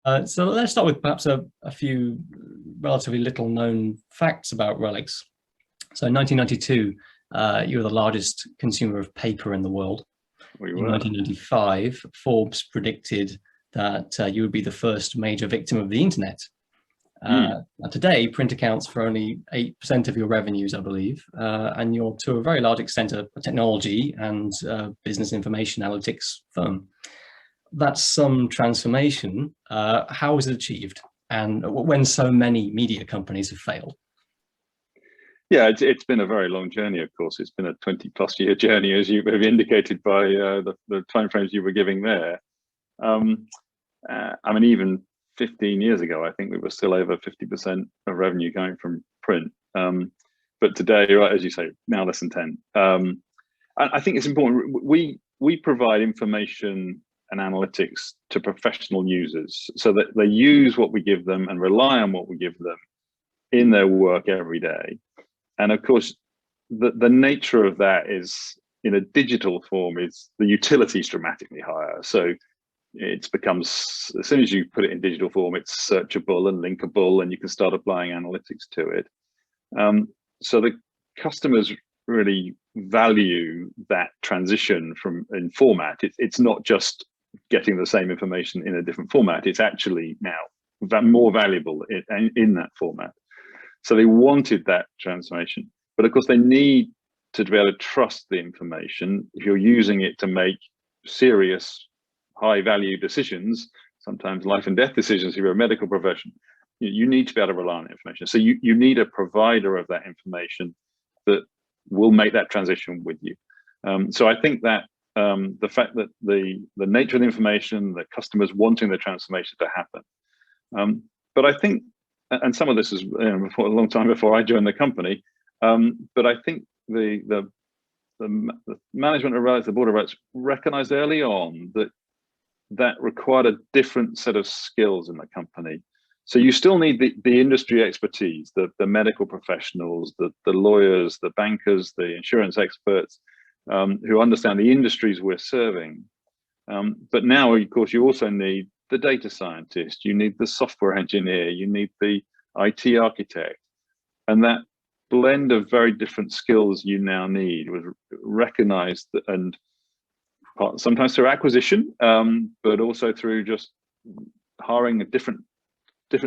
So let's start with perhaps a few relatively little known facts about RELX. So in 1992, you were the largest consumer of paper in the world. We In were. 1995, Forbes predicted that you would be the first major victim of the internet. Mm. Today, print accounts for only 8% of your revenues, I believe, and you're to a very large extent a technology and business information analytics firm. That's some transformation. How is it achieved? And when so many media companies have failed? Yeah, it's been a very long journey, of course. It's been a 20+ year journey, as you have indicated by the timeframes you were giving there. I mean, even 15 years ago, I think we were still over 50% of revenue coming from print. But today, right, as you say, now less than 10. I think it's important. We provide information and analytics to professional users so that they use what we give them and rely on what we give them in their work every day. And of course, the nature of that is, in a digital form, is the utility is dramatically higher. So it becomes, as soon as you put it in digital form, it's searchable and linkable, and you can start applying analytics to it. So the customers really value that transition from in format. It's not just getting the same information in a different format. It's actually now more valuable in that format. So they wanted that transformation, but of course they need to be able to trust the information. If you're using it to make serious, high-value decisions, sometimes life and death decisions, if you're a medical profession, you need to be able to rely on information. So you need a provider of that information that will make that transition with you. So I think that the fact that the nature of the information, the customers wanting the transformation to happen. But I think, and some of this is before, a long time before I joined the company, but I think the management of RELX, the board of RELX, recognized early on that required a different set of skills in the company. So you still need the industry expertise, the medical professionals, the lawyers, the bankers, the insurance experts, who understand the industries we're serving. But now, of course, you also need the data scientist, you need the software engineer, you need the IT architect. And that blend of very different skills you now need was recognized, and sometimes through acquisition, but also through just hiring a different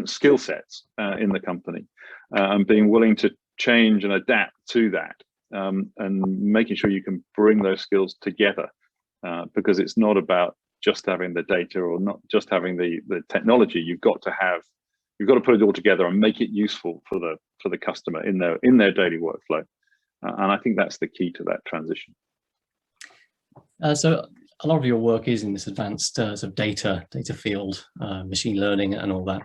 skill sets in the company, and being willing to change and adapt to that, and making sure you can bring those skills together, because it's not about just having the data or not just having the technology. You've got to put it all together and make it useful for the customer in their daily workflow, and I think that's the key to that transition. So a lot of your work is in this advanced sort of data field, machine learning and all that.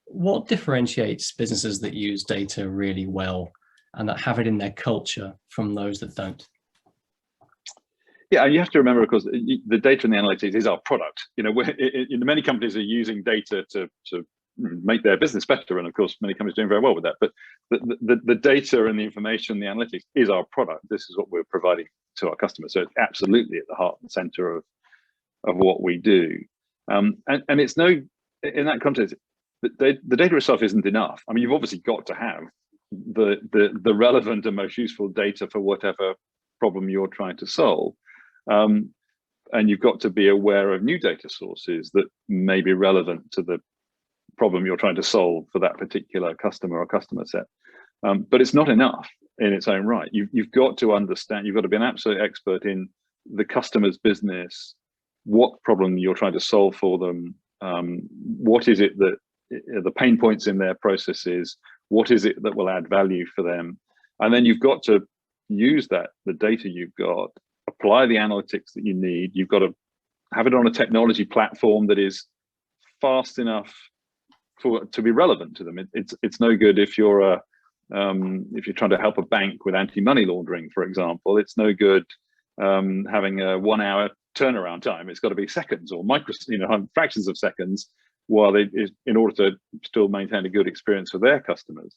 What differentiates businesses that use data really well and that have it in their culture from those that don't? Yeah, you have to remember, of course, the data and the analytics is our product. Many companies are using data to make their business better, and of course, many companies are doing very well with that. But the data and the information, the analytics, is our product. This is what we're providing to our customers. So it's absolutely at the heart and center of what we do. And it's in that context, the data itself isn't enough. I mean, you've obviously got to have the relevant and most useful data for whatever problem you're trying to solve. And you've got to be aware of new data sources that may be relevant to the problem you're trying to solve for that particular customer or customer set. But it's not enough in its own right. You've got to understand, you've got to be an absolute expert in the customer's business, what problem you're trying to solve for them, what is it that the pain points in their processes, what is it that will add value for them. And then you've got to use the data you've got, apply the analytics that you need. You've got to have it on a technology platform that is fast enough to be relevant to them. It's no good if you're trying to help a bank with anti-money laundering, for example. It's no good having a 1 hour turnaround time. It's got to be seconds or fractions of seconds, in order to still maintain a good experience for their customers.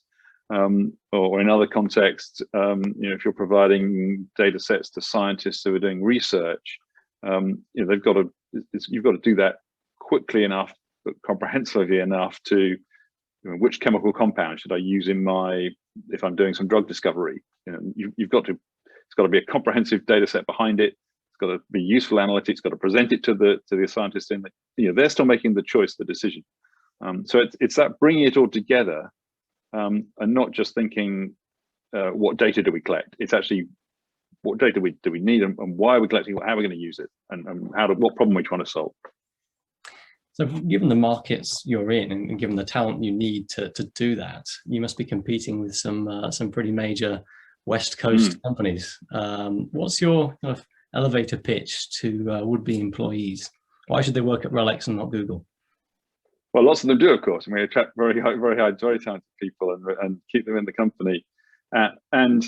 Or in other contexts, if you're providing data sets to scientists who are doing research, you've got to do that quickly enough but comprehensively enough to which chemical compound should I use in if I'm doing some drug discovery. It's got to be a comprehensive data set behind it. It's got to be useful analytics. Got to present it to the scientists in that they're still making the choice, the decision. So it's that bringing it all together, and not just thinking what data do we collect. It's actually what data do we need, and why are we collecting it, how are we going to use it, and what problem we're trying to solve. So given the markets you're in and given the talent you need to do that, you must be competing with some pretty major West Coast companies. What's your kind of elevator pitch to would-be employees? Why should they work at RELX and not Google? Well, lots of them do, of course, and we attract very talented people and keep them in the company. And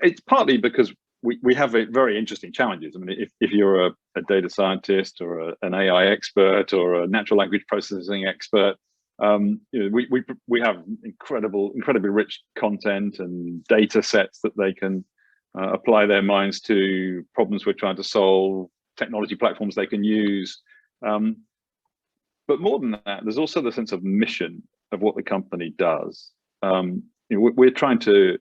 it's partly because we have very interesting challenges. I mean, if you're a data scientist or an AI expert or a natural language processing expert, we have incredibly rich content and data sets that they can apply their minds to, problems we're trying to solve, technology platforms they can use. But more than that, there's also the sense of mission of what the company does. We're trying to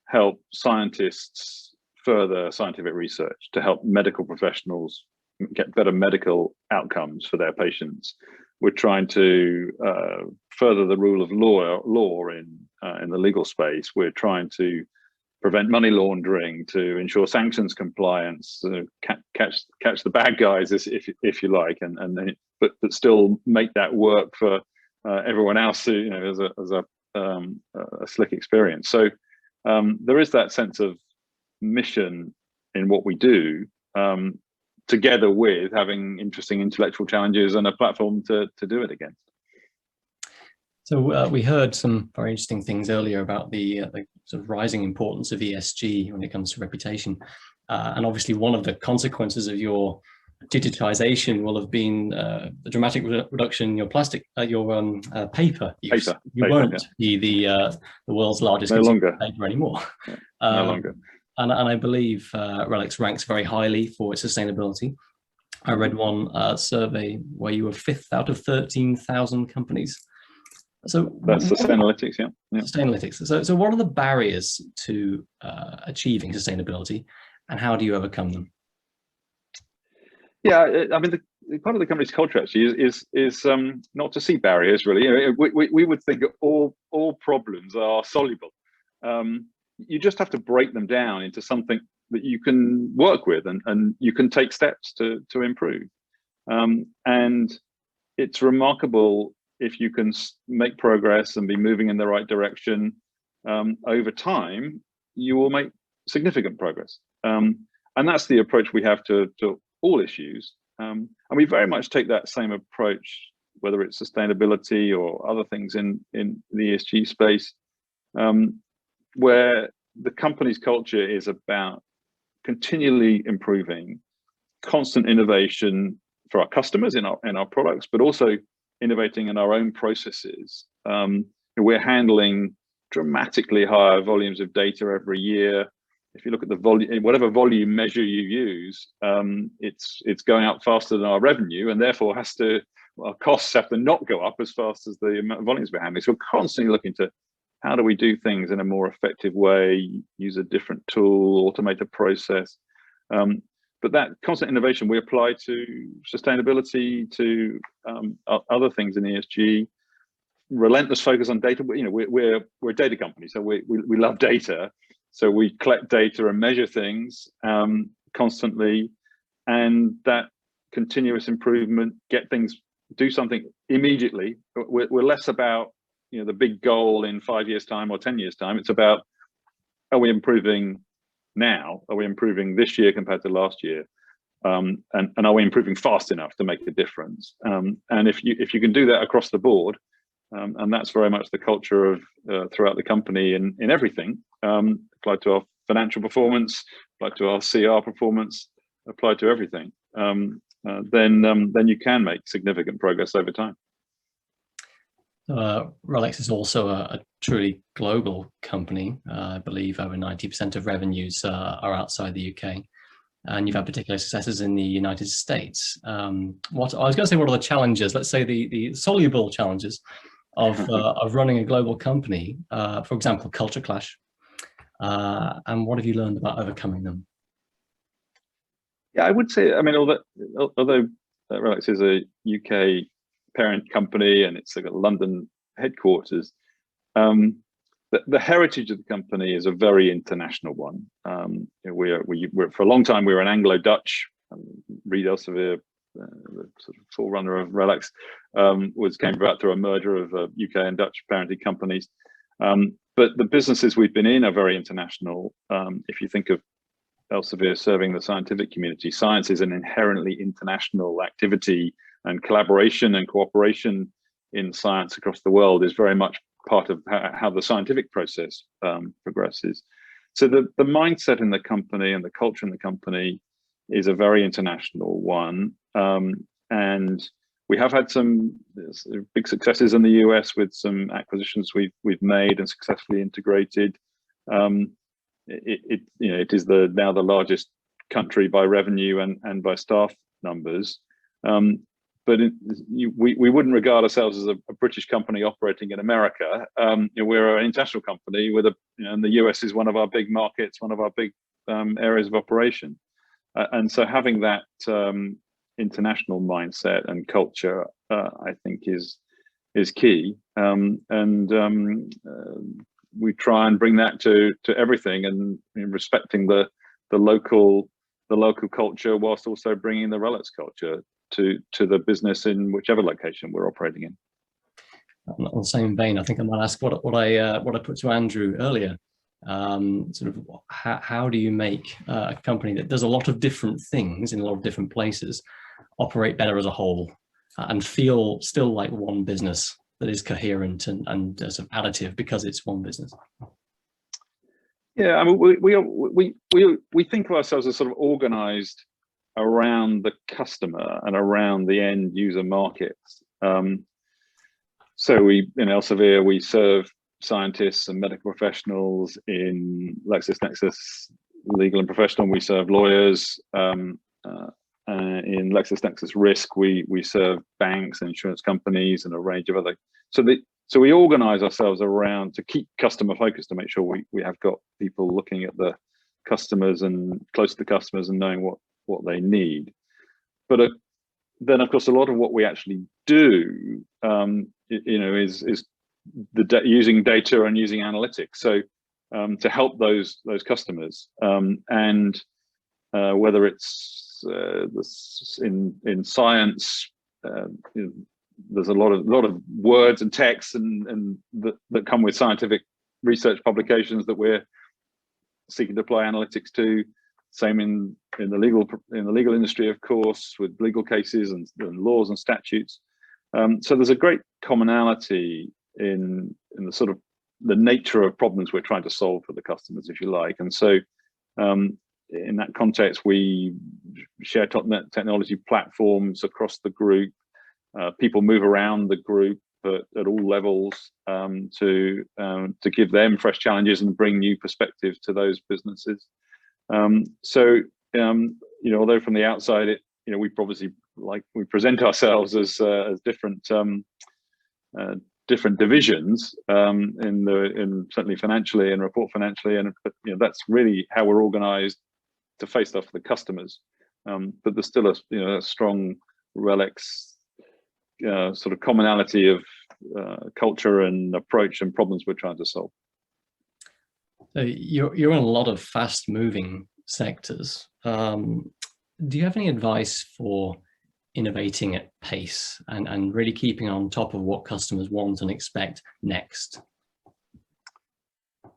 help scientists further scientific research, to help medical professionals get better medical outcomes for their patients. We're trying to further the rule of law in the legal space. We're trying to prevent money laundering, to ensure sanctions compliance, catch the bad guys, if you like, but still make that work for everyone else, as a slick experience. So there is that sense of mission in what we do, together with having interesting intellectual challenges and a platform to do it against. So we heard some very interesting things earlier about the sort of rising importance of ESG when it comes to reputation, and obviously one of the consequences of your digitization will have been the dramatic reduction in your paper use. You won't be the world's largest paper anymore. No longer. And I believe RELX ranks very highly for its sustainability. I read one survey where you were 5th out of 13,000 companies. So that's Sustainalytics, yeah. Sustainalytics. So what are the barriers to achieving sustainability, and how do you overcome them? Yeah, I mean, part of the company's culture actually is not to see barriers, really. We would think all problems are soluble. You just have to break them down into something that you can work with and you can take steps to improve. And it's remarkable if you can make progress and be moving in the right direction. Over time, you will make significant progress. And that's the approach we have to all issues. And we very much take that same approach, whether it's sustainability or other things in the ESG space, where the company's culture is about continually improving, constant innovation for our customers in our products, but also innovating in our own processes. We're handling dramatically higher volumes of data every year. If you look at the volume, whatever volume measure you use, it's going up faster than our revenue, and therefore our costs have to not go up as fast as the amount of volumes we're handling. So we're constantly looking to how do we do things in a more effective way, use a different tool, automate a process. But that constant innovation we apply to sustainability, to other things in ESG. Relentless focus on data. We're a data company, so we love data. So we collect data and measure things constantly, and that continuous improvement, do something immediately. We're less about the big goal in 5 years' time or 10 years' time. It's about, are we improving now? Are we improving this year compared to last year? And are we improving fast enough to make a difference? And if you can do that across the board, and that's very much the culture of throughout the company in everything, applied to our financial performance, applied to our CR performance, applied to everything, then you can make significant progress over time. RELX is also a truly global company. I believe over 90% of revenues are outside the UK. and you've had particular successes in the United States. What I was going to say, what are the challenges? Let's say the soluble challenges of running a global company, for example, culture clash, and what have you learned about overcoming them? Yeah, I would say, I mean, although RELX is a UK parent company and it's got a London headquarters, the heritage of the company is a very international one. We're for a long time we were an Anglo-Dutch. Reed Elsevier, the sort of forerunner of RELX, came about through a merger of UK and Dutch parented companies. But the businesses we've been in are very international. If you think of Elsevier serving the scientific community, science is an inherently international activity, and collaboration and cooperation in science across the world is very much part of how the scientific process progresses. So the mindset in the company and the culture in the company is a very international one. And we have had some big successes in the US with some acquisitions we've made and successfully integrated. It is now the largest country by revenue and by staff numbers. But we wouldn't regard ourselves as a British company operating in America. We're an international company and the US is one of our big markets, one of our big areas of operation. And so having that international mindset and culture, I think, is key. We try and bring that to everything, and respecting the local culture, whilst also bringing the RELX culture to the business in whichever location we're operating in. On the same vein, I think I might ask what I put to Andrew earlier. Sort of how do you make a company that does a lot of different things in a lot of different places operate better as a whole and feel still like one business that is coherent and sort of additive because it's one business? Yeah, I mean, we think of ourselves as sort of organized around the customer and around the end user markets. So in Elsevier, we serve scientists and medical professionals. In LexisNexis Legal and Professional, we serve lawyers. In LexisNexis Risk, we serve banks and insurance companies and a range of other. So we organize ourselves around to keep customer focused, to make sure we have got people looking at the customers and close to the customers and knowing what they need. But then, of course, a lot of what we actually do, is using data and using analytics. So to help those customers, and whether it's in science, there's a lot of words and texts and that come with scientific research publications that we're seeking to apply analytics to. Same in the legal industry, of course, with legal cases and laws and statutes. So there's a great commonality in the sort of the nature of problems we're trying to solve for the customers, if you like. And so in that context, we share technology platforms across the group. People move around the group at all levels to give them fresh challenges and bring new perspectives to those businesses. Although from the outside, we obviously we present ourselves as different divisions in certainly financially and report financially, but that's really how we're organized to face off the customers. But there's still a strong RELX sort of commonality of culture and approach and problems we're trying to solve. So you're in a lot of fast-moving sectors. Do you have any advice for innovating at pace and really keeping on top of what customers want and expect next?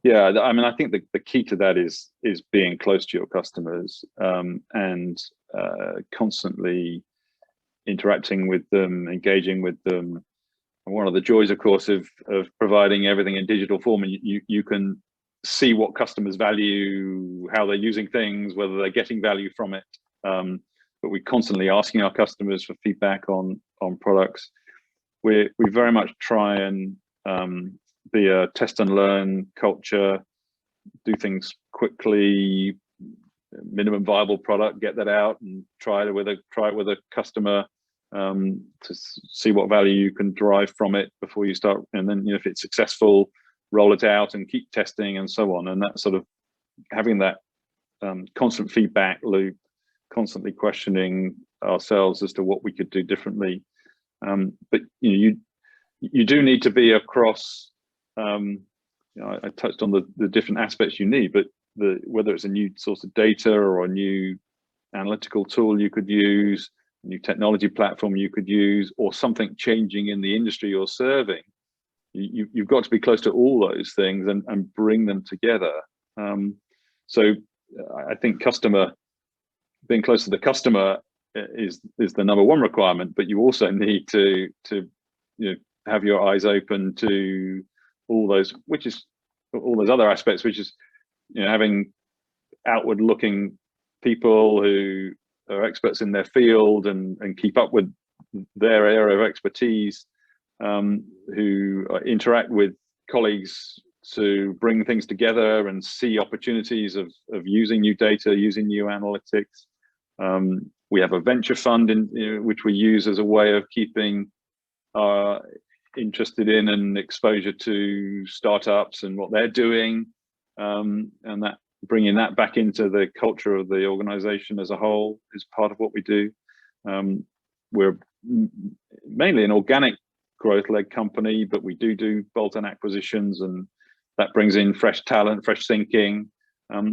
Yeah, I mean, I think the key to that is being close to your customers and constantly interacting with them, engaging with them. And one of the joys, of course, of providing everything in digital form, and you can see what customers value, how they're using things, whether they're getting value from it. But we're constantly asking our customers for feedback on products. We very much try and be a test and learn culture, do things quickly, minimum viable product, get that out and try it with a customer to see what value you can derive from it before you start. And then, if it's successful, roll it out and keep testing and so on. And that sort of having that constant feedback loop, constantly questioning ourselves as to what we could do differently. But you do need to be across. I touched on the different aspects you need, but whether it's a new source of data or a new analytical tool you could use, a new technology platform you could use, or something changing in the industry you're serving, you've got to be close to all those things and bring them together. So I think being close to the customer is the number one requirement, but you also need to have your eyes open to all those other aspects, which is having outward looking people who are experts in their field and keep up with their area of expertise, who interact with colleagues to bring things together and see opportunities of using new data, using new analytics. We have a venture fund which we use as a way of keeping interested in and exposure to startups and what they're doing, and that bringing that back into the culture of the organization as a whole is part of what we do. We're mainly an organic growth-led company, but we do bolt-on acquisitions, and that brings in fresh talent, fresh thinking.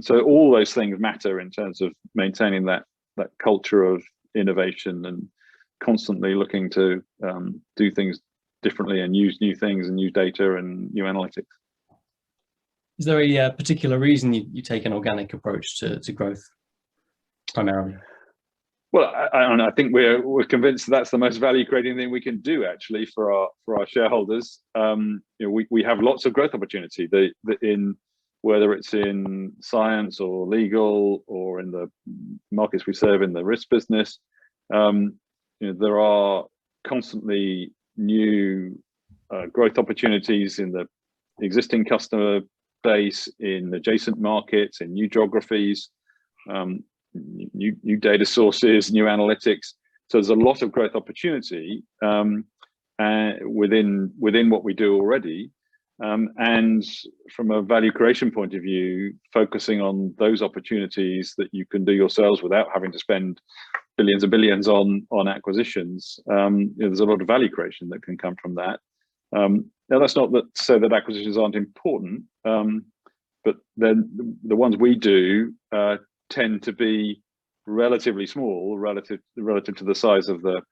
So all those things matter in terms of maintaining that culture of innovation and constantly looking to do things differently and use new things and new data and new analytics. Is there a particular reason you take an organic approach to growth primarily? Well, I think we're convinced that's the most value creating thing we can do actually for our shareholders. We have lots of growth opportunity in whether it's in science or legal or in the markets we serve in the risk business. There are constantly new growth opportunities in the existing customer base, in adjacent markets, in new geographies, new data sources, new analytics. So there's a lot of growth opportunity within what we do already. And from a value creation point of view, focusing on those opportunities that you can do yourselves without having to spend billions and billions on acquisitions. There's a lot of value creation that can come from that. Now, that's not to say that acquisitions aren't important, but then the ones we do tend to be relatively small relative to the size of the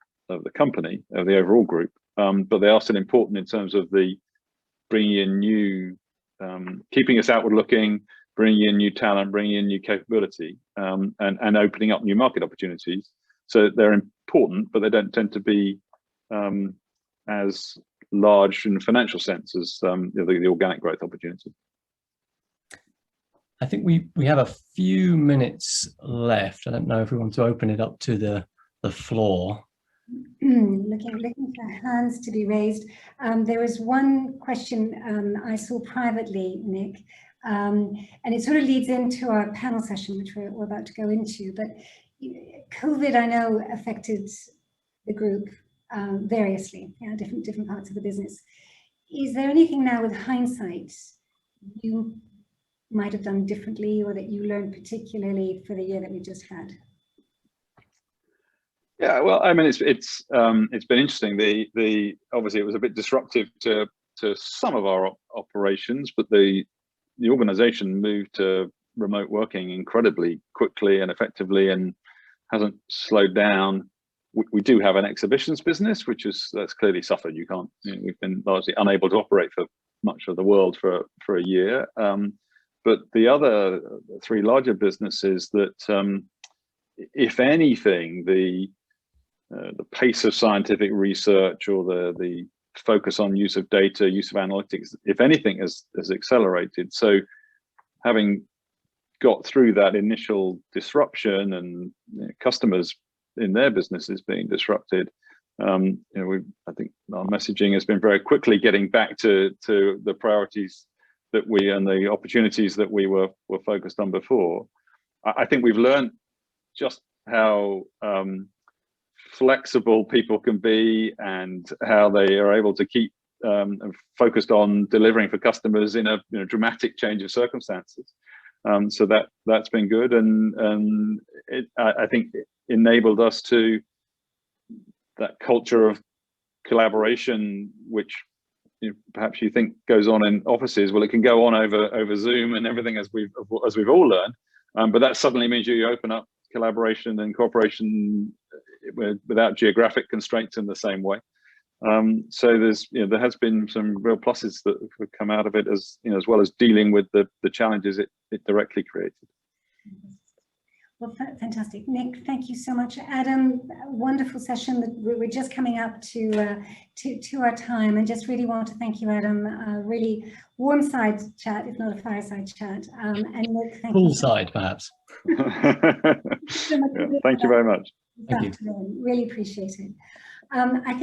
company, of the overall group. But they are still important in terms of the bringing in new, keeping us outward looking, bringing in new talent, bringing in new capability, and opening up new market opportunities. So they're important, but they don't tend to be as large in the financial sense as the organic growth opportunity. I think we have a few minutes left. I don't know if we want to open it up to the floor. Looking for hands to be raised. There was one question I saw privately, Nick, and it sort of leads into our panel session, which we're about to go into. But COVID, I know, affected the group variously, different parts of the business. Is there anything now with hindsight you might have done differently, or that you learned particularly for the year that we just had? Yeah, well, I mean, it's been interesting. The obviously it was a bit disruptive to some of our operations, but the organization moved to remote working incredibly quickly and effectively, and hasn't slowed down. We do have an exhibitions business, that's clearly suffered. We've been largely unable to operate for much of the world for a year. But the other three larger businesses that, if anything, the pace of scientific research or the focus on use of data, use of analytics, if anything, has accelerated. So having got through that initial disruption and customers in their businesses being disrupted, I think our messaging has been very quickly getting back to the priorities that and the opportunities that we were focused on before. I think we've learned just how flexible people can be and how they are able to keep focused on delivering for customers in a dramatic change of circumstances. So that's been good, and I think it enabled us to that culture of collaboration, which perhaps you think goes on in offices. Well, it can go on over Zoom and everything, as we've all learned. But that suddenly means you open up collaboration and cooperation without geographic constraints in the same way. So there has been some real pluses that have come out of it, as well as dealing with the challenges it directly created. Well, fantastic, Nick. Thank you so much, Adam. Wonderful session. We're just coming up to our time, and just really want to thank you, Adam. Really warm side chat, if not a fireside chat. And Nick, thank you. Poolside, perhaps. So much. Thank you very much. Thank you. Really appreciate it. I think.